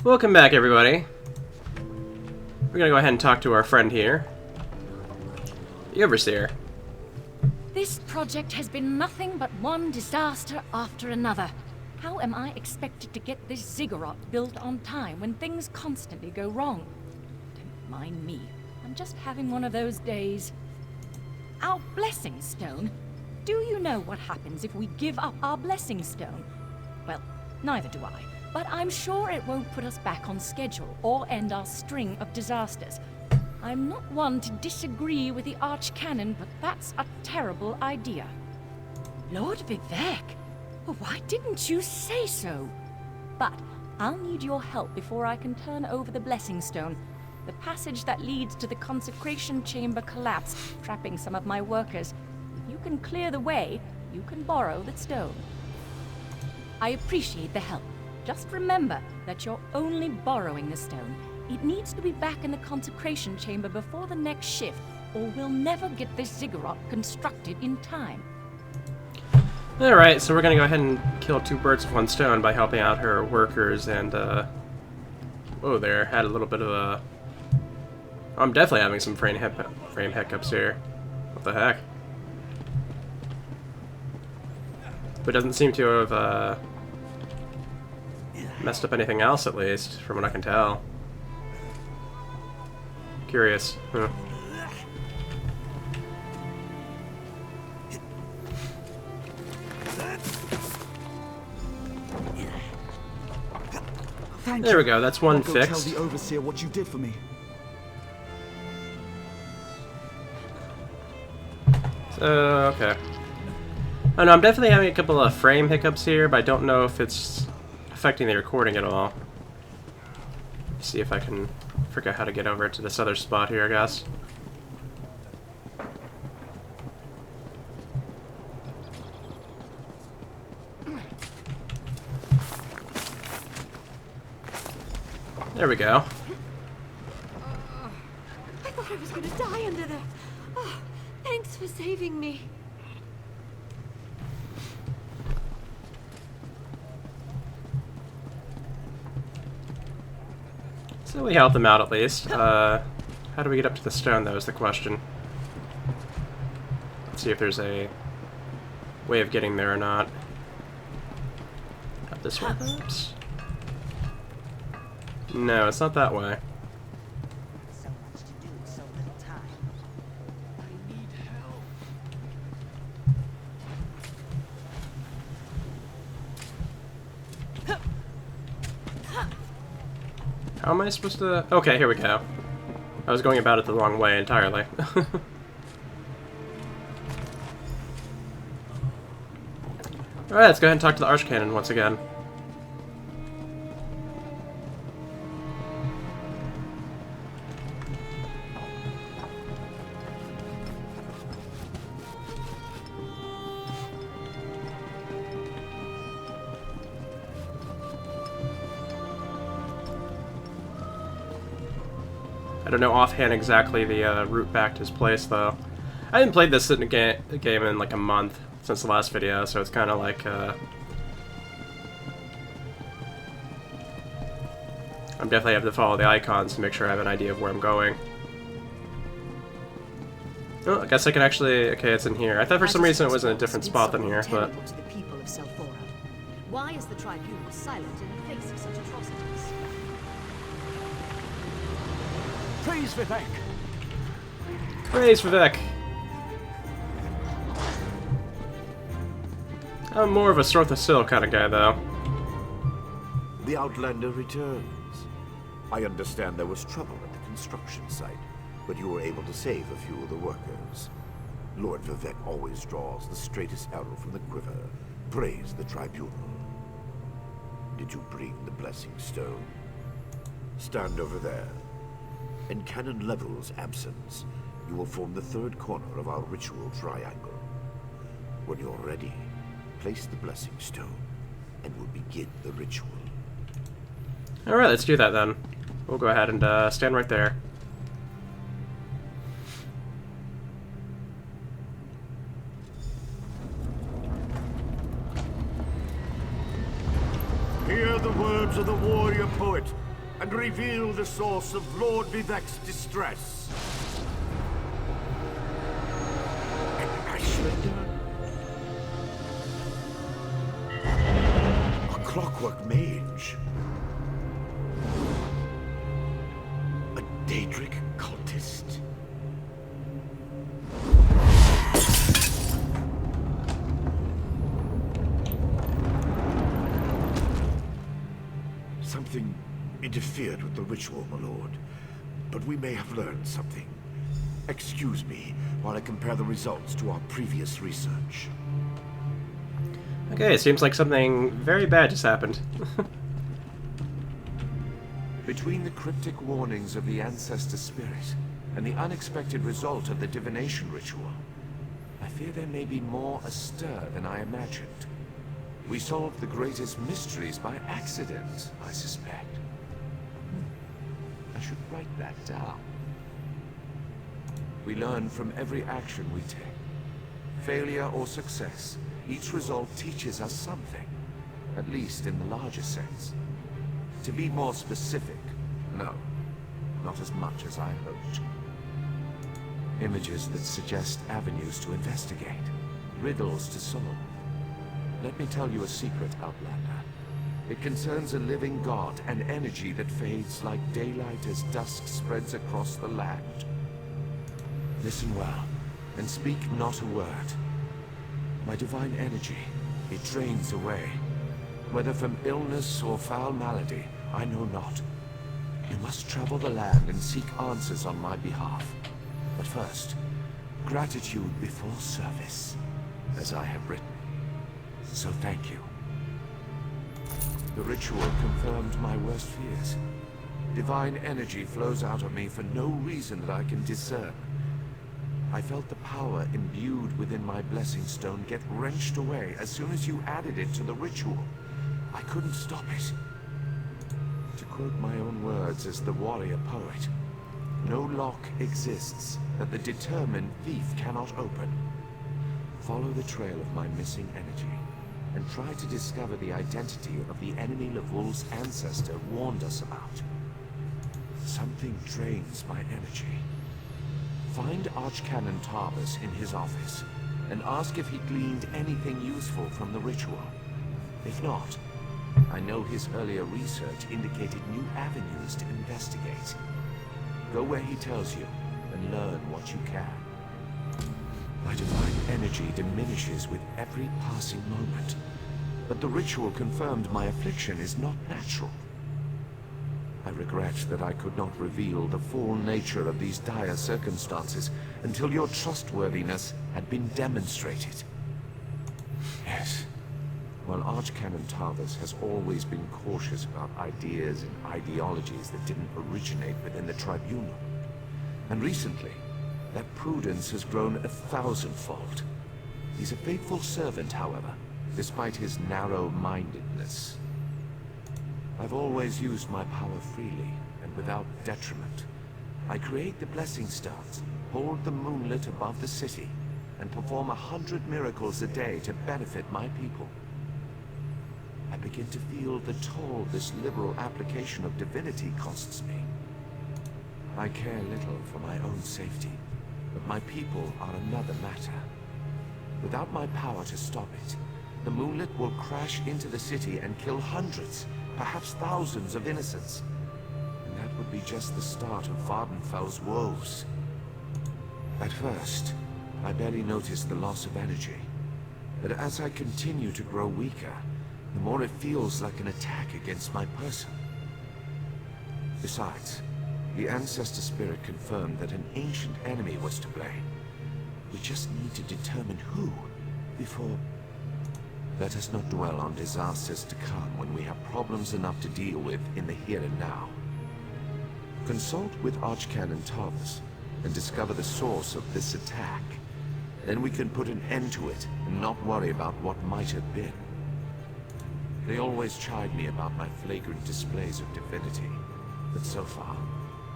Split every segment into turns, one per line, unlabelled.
Welcome back, everybody. We're gonna go ahead and talk to our friend here, the Overseer.
This project has been nothing but one disaster after another. How am I expected to get this ziggurat built on time when things constantly go wrong? Don't mind me. I'm just having one of those days. Our blessing stone? Do you know what happens if we give up our blessing stone? Well, neither do I. But I'm sure it won't put us back on schedule or end our string of disasters. I'm not one to disagree with the Archcanon, but that's a terrible idea. Lord Vivec, why didn't you say so? But I'll need your help before I can turn over the Blessing Stone. The passage that leads to the consecration chamber collapsed, trapping some of my workers. If you can clear the way, you can borrow the stone. I appreciate the help. Just remember that you're only borrowing the stone. It needs to be back in the consecration chamber before the next shift, or we'll never get this ziggurat constructed in time.
Alright, so we're gonna go ahead and kill two birds with one stone by helping out her workers and, whoa there, had a little bit of a... I'm definitely having some frame hiccups here. What the heck? But it doesn't seem to have, messed up anything else, at least, from what I can tell. Curious. Huh. There we go, that's one fixed.
Tell the Overseer what you did for me.
Okay. Oh no, I'm definitely having a couple of frame hiccups here, but I don't know if it's affecting the recording at all. See if I can figure out how to get over to this other spot here, I guess. There we go.
I thought I was gonna die under there. Oh, thanks for saving me.
So we helped them out at least. How do we get up to the stone, though, is the question. Let's see if there's a way of getting there or not. Up this way, perhaps? No, it's not that way.
So much to do, so little time. I need help.
How am I supposed to... Okay, here we go. I was going about it the wrong way entirely. Alright, let's go ahead and talk to the Archcanon once again. I don't know offhand exactly the route back to his place, though. I haven't played this game in like a month since the last video, so it's kind of like, I'm definitely have to follow the icons to make sure I have an idea of where I'm going. Oh, I guess I can actually... Okay, it's in here. I thought for some reason it was in a different spot than here, but...
Why is the tribunal silent in the face of such atrocities?
Praise Vivec!
Praise Vivec! I'm more of a Sword of Silk kind of guy, though.
The Outlander returns. I understand there was trouble at the construction site, but you were able to save a few of the workers. Lord Vivec always draws the straightest arrow from the quiver. Praise the tribunal. Did you bring the Blessing Stone? Stand over there. In Canon Level's absence, you will form the third corner of our ritual triangle. When you're ready, place the Blessing Stone, and we'll begin the ritual.
Alright, let's do that then. We'll go ahead and stand right there.
Hear the words of the warrior poet. and reveal the source of Lord Vivec's distress. An Ashlander? A clockwork mage? A Daedric cultist? Something interfered with the ritual, my lord. But we may have learned something. Excuse me while I compare the results to our previous research.
Okay, it seems like something very bad just happened.
Between the cryptic warnings of the ancestor spirit and the unexpected result of the divination ritual, I fear there may be more astir than I imagined. We solved the greatest mysteries by accident, I suspect. I should write that down. We learn from every action we take. Failure or success, each result teaches us something, at least in the larger sense. To be more specific, no, not as much as I hoped. Images that suggest avenues to investigate, riddles to solve. Let me tell you a secret, Outlander. It concerns a living god, an energy that fades like daylight as dusk spreads across the land. Listen well, and speak not a word. My divine energy, it drains away. Whether from illness or foul malady, I know not. You must travel the land and seek answers on my behalf. But first, gratitude before service, as I have written. So thank you. The ritual confirmed my worst fears. Divine energy flows out of me for no reason that I can discern. I felt the power imbued within my blessing stone get wrenched away as soon as you added it to the ritual. I couldn't stop it. To quote my own words as the warrior poet, no lock exists that the determined thief cannot open. Follow the trail of my missing energy, and try to discover the identity of the enemy Lavul's ancestor warned us about. Something drains my energy. Find Archcanon Tarbus in his office, and ask if he gleaned anything useful from the ritual. If not, I know his earlier research indicated new avenues to investigate. Go where he tells you, and learn what you can. My divine energy diminishes with every passing moment, but the ritual confirmed my affliction is not natural. I regret that I could not reveal the full nature of these dire circumstances until your trustworthiness had been demonstrated. Yes, while Archcanon Tarbus has always been cautious about ideas and ideologies that didn't originate within the Tribunal, and recently, that prudence has grown 1,000-fold. He's a faithful servant, however, despite his narrow-mindedness. I've always used my power freely and without detriment. I create the blessing stones, hold the moonlit above the city, and perform 100 miracles a day to benefit my people. I begin to feel the toll this liberal application of divinity costs me. I care little for my own safety, but my people are another matter. Without my power to stop it, the moonlit will crash into the city and kill hundreds, perhaps thousands of innocents. And that would be just the start of Vardenfell's woes. At first, I barely noticed the loss of energy. But as I continue to grow weaker, the more it feels like an attack against my person. Besides, the Ancestor Spirit confirmed that an ancient enemy was to blame. We just need to determine who, before... Let us not dwell on disasters to come when we have problems enough to deal with in the here and now. Consult with Archcanon Tarbus and discover the source of this attack. Then we can put an end to it and not worry about what might have been. They always chide me about my flagrant displays of divinity, but so far,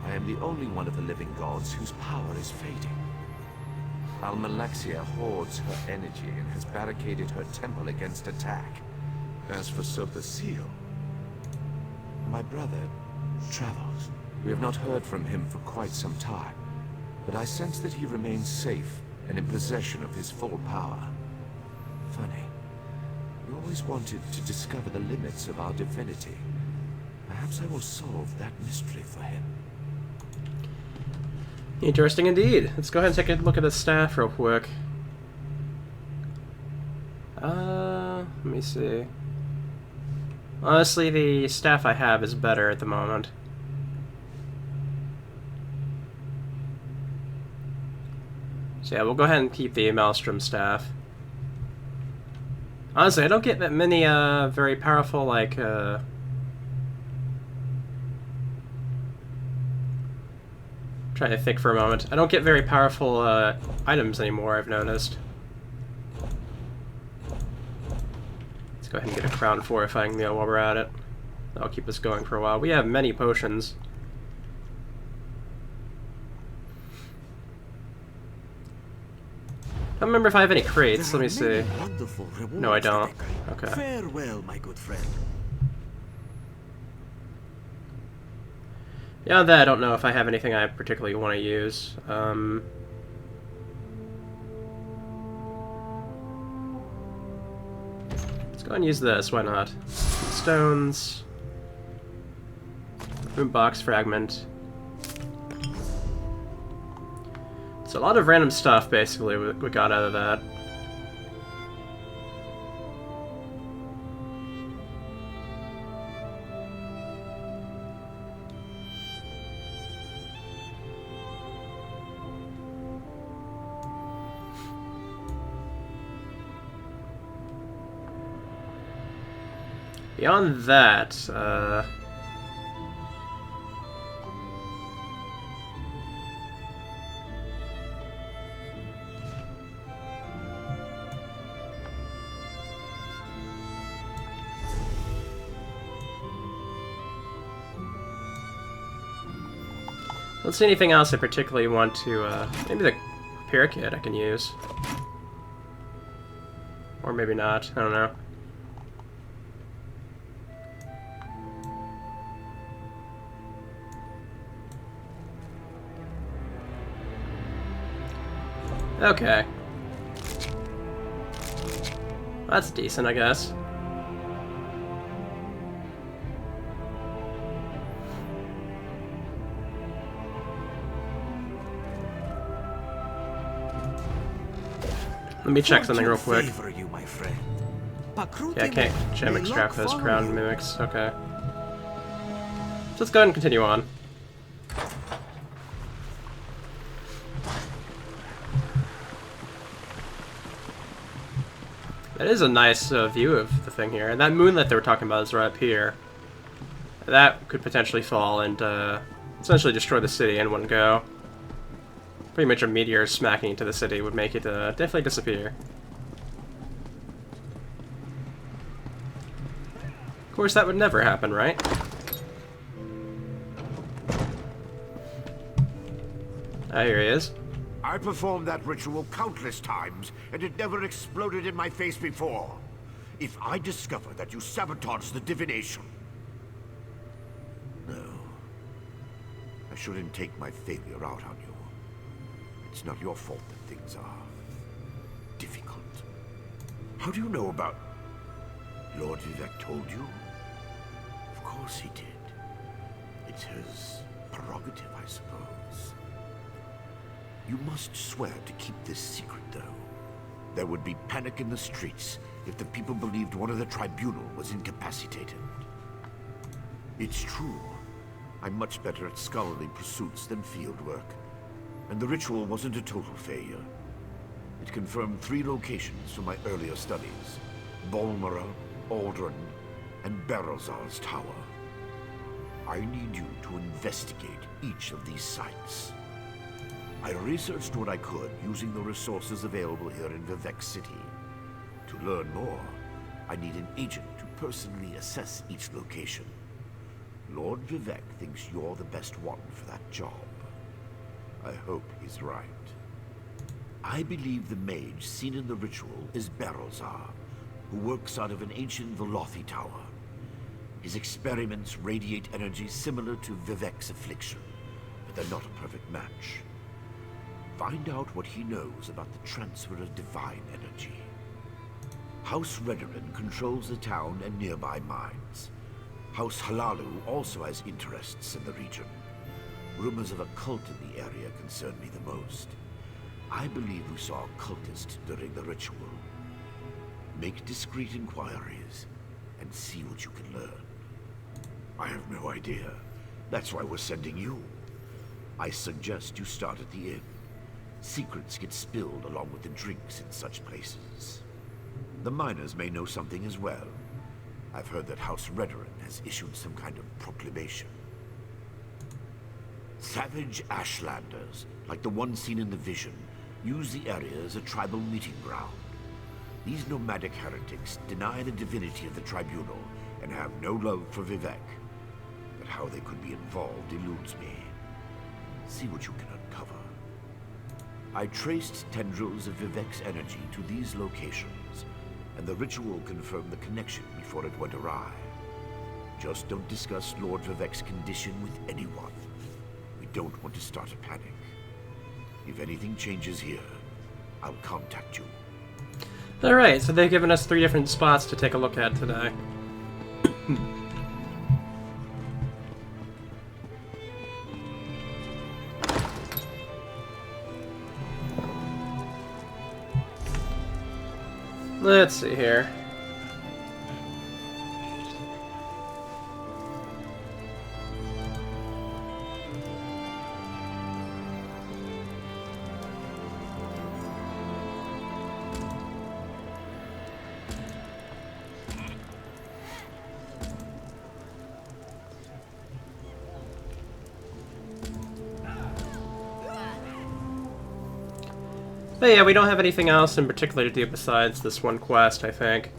I am the only one of the living gods whose power is fading. Almalexia hoards her energy and has barricaded her temple against attack. As for Sopasil, my brother,
Travels. We have not heard from him for quite some time, but I sense that he remains safe and in possession of his full power. Funny. We always wanted to discover the limits of our divinity. Perhaps I will solve that mystery for him.
Interesting indeed. Let's go ahead and take a look at the staff real quick. Let me see. Honestly, the staff I have is better at the moment. So yeah, we'll go ahead and keep the Maelstrom staff. Honestly, I don't get that many very powerful, like, trying to think for a moment. I don't get very powerful items anymore, I've noticed. Let's go ahead and get a crown fortifying meal while we're at it. That'll keep us going for a while. We have many potions. I don't remember if I have any crates. Let me see. No, I don't. Okay.
Farewell, my good friend.
Yeah, that I don't know if I have anything I particularly want to use. Let's go ahead and use this. Why not? Stones. Boombox fragment. So a lot of random stuff, basically, we got out of that. Beyond that, don't see anything else I particularly want to, maybe the repair kit I can use. Or maybe not, I don't know. Okay. That's decent, I guess. Let me check something real quick.
You, my friend.
Yeah, I can't gem extract those crown mimics. Okay. So let's go ahead and continue on. That is a nice view of the thing here. And that moonlit they were talking about is right up here. That could potentially fall and essentially destroy the city in one go. Pretty much a meteor smacking into the city would make it definitely disappear. Of course, that would never happen, right? Ah, here he is.
I performed that ritual countless times, and it never exploded in my face before. If I discover that you sabotaged the divination... No. I shouldn't take my failure out on you. It's not your fault that things are... difficult. How do you know about... Lord Vivec told you? Of course he did. It's his prerogative, I suppose. You must swear to keep this secret, though. There would be panic in the streets if the people believed one of the tribunal was incapacitated. It's true. I'm much better at scholarly pursuits than field work. And the ritual wasn't a total failure. It confirmed 3 locations from my earlier studies. Bolmora, Aldrin, and Berozal's tower. I need you to investigate each of these sites. I researched what I could using the resources available here in Vivec City. To learn more, I need an agent to personally assess each location. Lord Vivec thinks you're the best one for that job. I hope he's right. I believe the mage seen in the ritual is Berozal, who works out of an ancient Velothi tower. His experiments radiate energy similar to Vivec's affliction, but they're not a perfect match. Find out what he knows about the transfer of divine energy. House Redoran controls the town and nearby mines. House Halalu also has interests in the region. Rumors of a cult in the area concern me the most. I believe we saw a cultist during the ritual. Make discreet inquiries and see what you can learn. I have no idea. That's why we're sending you. I suggest you start at the inn. Secrets get spilled along with the drinks in such places. The miners may know something as well. I've heard that House Redoran has issued some kind of proclamation. Savage Ashlanders, like the one seen in the vision, use the area as a tribal meeting ground. These nomadic heretics deny the divinity of the tribunal and have no love for Vivec. But how they could be involved eludes me. See what you can uncover. I traced tendrils of Vivec's energy to these locations, and the ritual confirmed the connection before it went awry. Just don't discuss Lord Vivec's condition with anyone. We don't want to start a panic. If anything changes here, I'll contact you.
Alright, so they've given us 3 different spots to take a look at today. Let's see here. But yeah, we don't have anything else in particular to do besides this one quest, I think.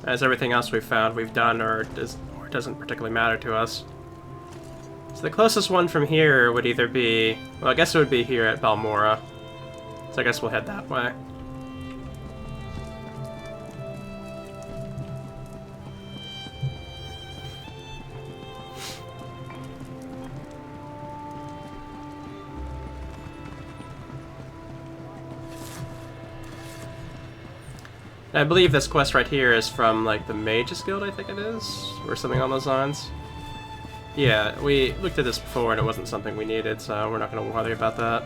As everything else we've found, we've done, or doesn't particularly matter to us. So the closest one from here would either be... well, I guess it would be here at Balmora. So I guess we'll head that way. I believe this quest right here is from, like, the Mage's Guild, I think it is? Or something on those lines. Yeah, we looked at this before and it wasn't something we needed, so we're not going to worry about that.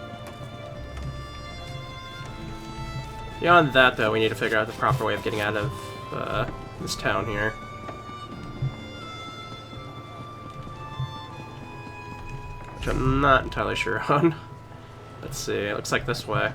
Beyond that, though, we need to figure out the proper way of getting out of this town here. Which I'm not entirely sure on. Let's see, it looks like this way.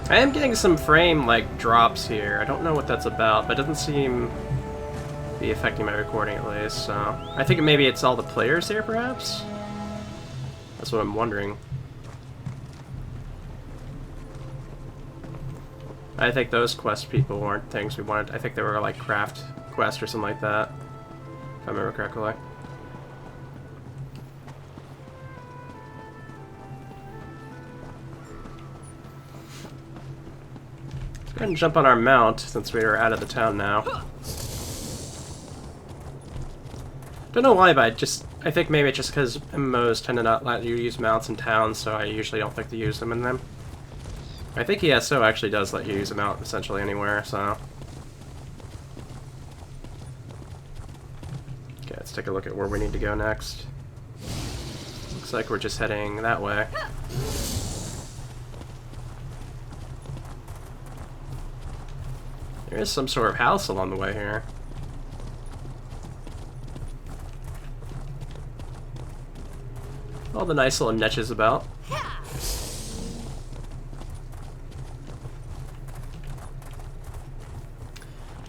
I am getting some frame, like, drops here. I don't know what that's about, but it doesn't seem to be affecting my recording at least, so... I think maybe it's all the players here, perhaps? That's what I'm wondering. I think those quest people weren't things we wanted. I think they were, like, craft quest or something like that, if I remember correctly. Go ahead and jump on our mount, since we are out of the town now. Don't know why, but I think maybe it's just because MMOs tend to not let you use mounts in towns, so I usually don't think to use them in them. I think ESO actually does let you use a mount essentially anywhere, so... Okay, let's take a look at where we need to go next. Looks like we're just heading that way. There is some sort of house along the way here. All the nice little niches about.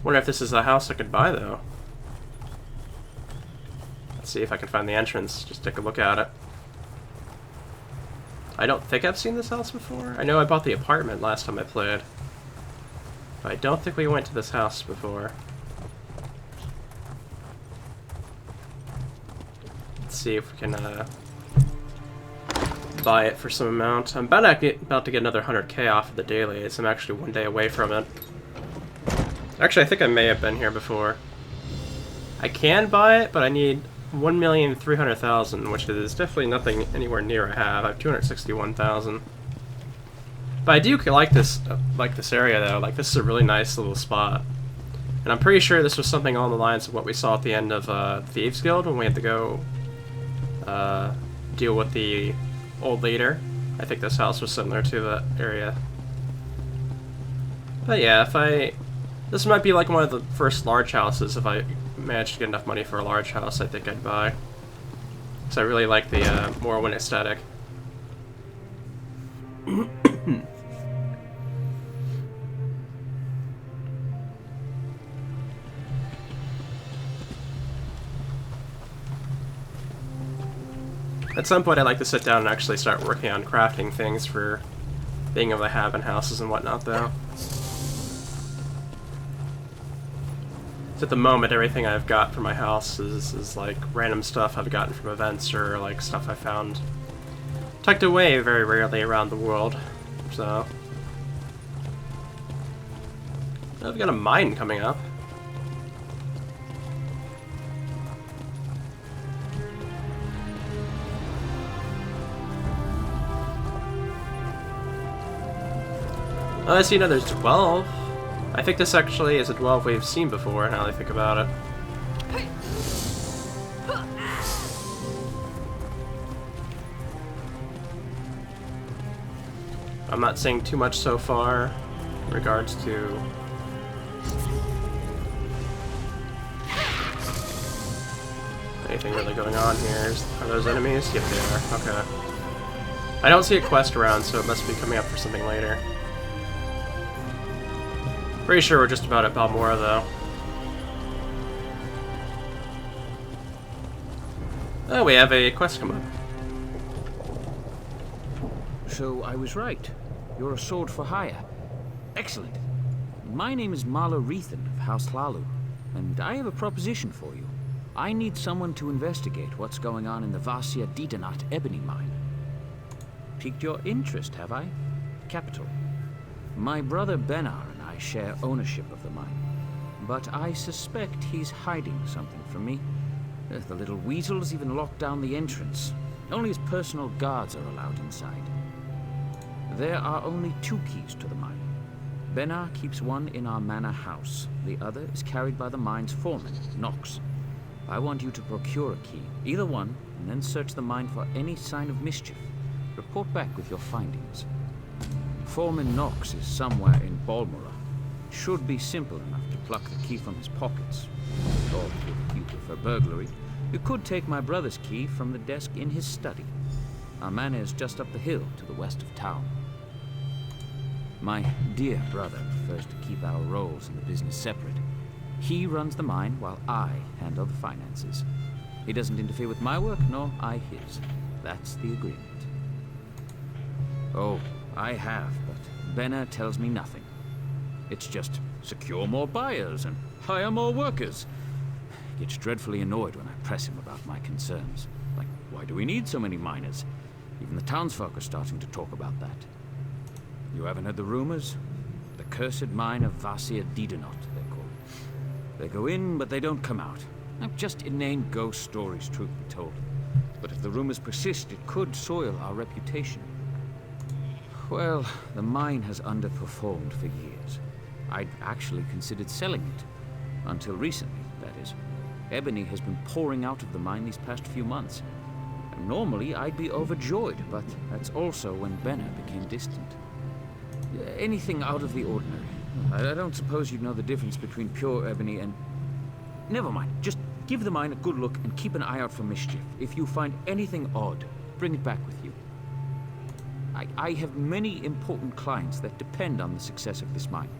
Wonder if this is a house I could buy, though. Let's see if I can find the entrance. Just take a look at it. I don't think I've seen this house before. I know I bought the apartment last time I played. But I don't think we went to this house before. Let's see if we can buy it for some amount. I'm about to get another 100k off of the dailies. I'm actually 1 day away from it. Actually, I think I may have been here before. I can buy it, but I need 1,300,000, which is definitely nothing anywhere near I have. I have 261,000. But I do like this area though. Like, this is a really nice little spot. And I'm pretty sure this was something along the lines of what we saw at the end of Thieves Guild when we had to go deal with the old leader. I think this house was similar to that area. But yeah, this might be like one of the first large houses. If I managed to get enough money for a large house, I think I'd buy. Because I really like the Morrowind aesthetic. At some point I'd like to sit down and actually start working on crafting things for being able to have in houses and whatnot, though. So at the moment, everything I've got for my house is like random stuff I've gotten from events or like stuff I found tucked away very rarely around the world. So I've got a mine coming up. Oh, I see another 12. I think this actually is a 12 we've seen before, now that I think about it. I'm not seeing too much so far in regards to... anything really going on here. Are those enemies? Yep, they are. Okay. I don't see a quest around, so it must be coming up for something later. Pretty sure we're just about at Balmora, though. Oh, we have a quest come up.
So I was right. You're a sword for hire. Excellent. My name is Marla Rethan of House Hlalu, and I have a proposition for you. I need someone to investigate what's going on in the Vasia Didanat ebony mine. Piqued your interest, have I? Capital. My brother Benar and I share ownership of the mine, but I suspect he's hiding something from me. The little weasel's even locked down the entrance. Only his personal guards are allowed inside. There are only 2 keys to the mine. Benar keeps one in our manor house. The other is carried by the mine's foreman, Nox. I want you to procure a key, either one, and then search the mine for any sign of mischief. Report back with your findings. Foreman Nox is somewhere in Balmora. Should be simple enough to pluck the key from his pockets. Or, if you prefer burglary, you could take my brother's key from the desk in his study. Our manor is just up the hill to the west of town. My dear brother prefers to keep our roles in the business separate. He runs the mine while I handle the finances. He doesn't interfere with my work, nor I his. That's the agreement. Oh, I have, but Benar tells me nothing. It's just secure more buyers and hire more workers. He gets dreadfully annoyed when I press him about my concerns. Like, why do we need so many miners? Even the townsfolk are starting to talk about that. You haven't heard the rumors? The cursed mine of Vasia Didanot, they're called. They go in, but they don't come out. Just inane ghost stories, truth be told. But if the rumors persist, it could soil our reputation. Well, the mine has underperformed for years. I'd actually considered selling it. Until recently, that is. Ebony has been pouring out of the mine these past few months. And normally, I'd be overjoyed, but that's also when Benar became distant. Anything out of the ordinary. I don't suppose you'd know the difference between pure ebony and... Never mind. Just give the mine a good look and keep an eye out for mischief. If you find anything odd, bring it back with you. I have many important clients that depend on the success of this mine.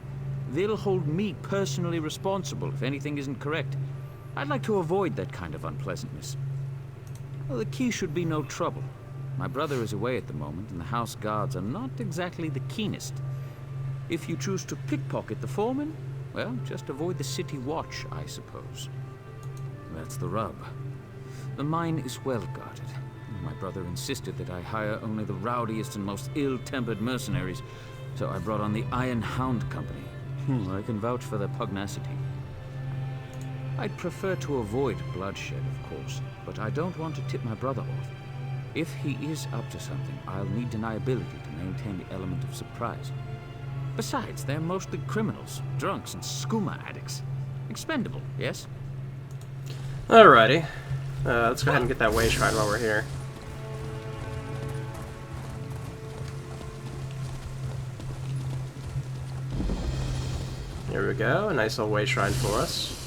They'll hold me personally responsible if anything isn't correct. I'd like to avoid that kind of unpleasantness. Well, the key should be no trouble. My brother is away at the moment, and the house guards are not exactly the keenest. If you choose to pickpocket the foreman, well, just avoid the city watch, I suppose. That's the rub. The mine is well guarded. My brother insisted that I hire only the rowdiest and most ill-tempered mercenaries, so I brought on the Iron Hound Company. I can vouch for their pugnacity. I'd prefer to avoid bloodshed, of course, but I don't want to tip my brother off. If he is up to something, I'll need deniability to maintain the element of surprise. Besides, they're mostly criminals, drunks, and skooma addicts. Expendable, yes?
Alrighty. Let's go ahead and get that way shrine while we're here. Here we go, a nice little way shrine for us.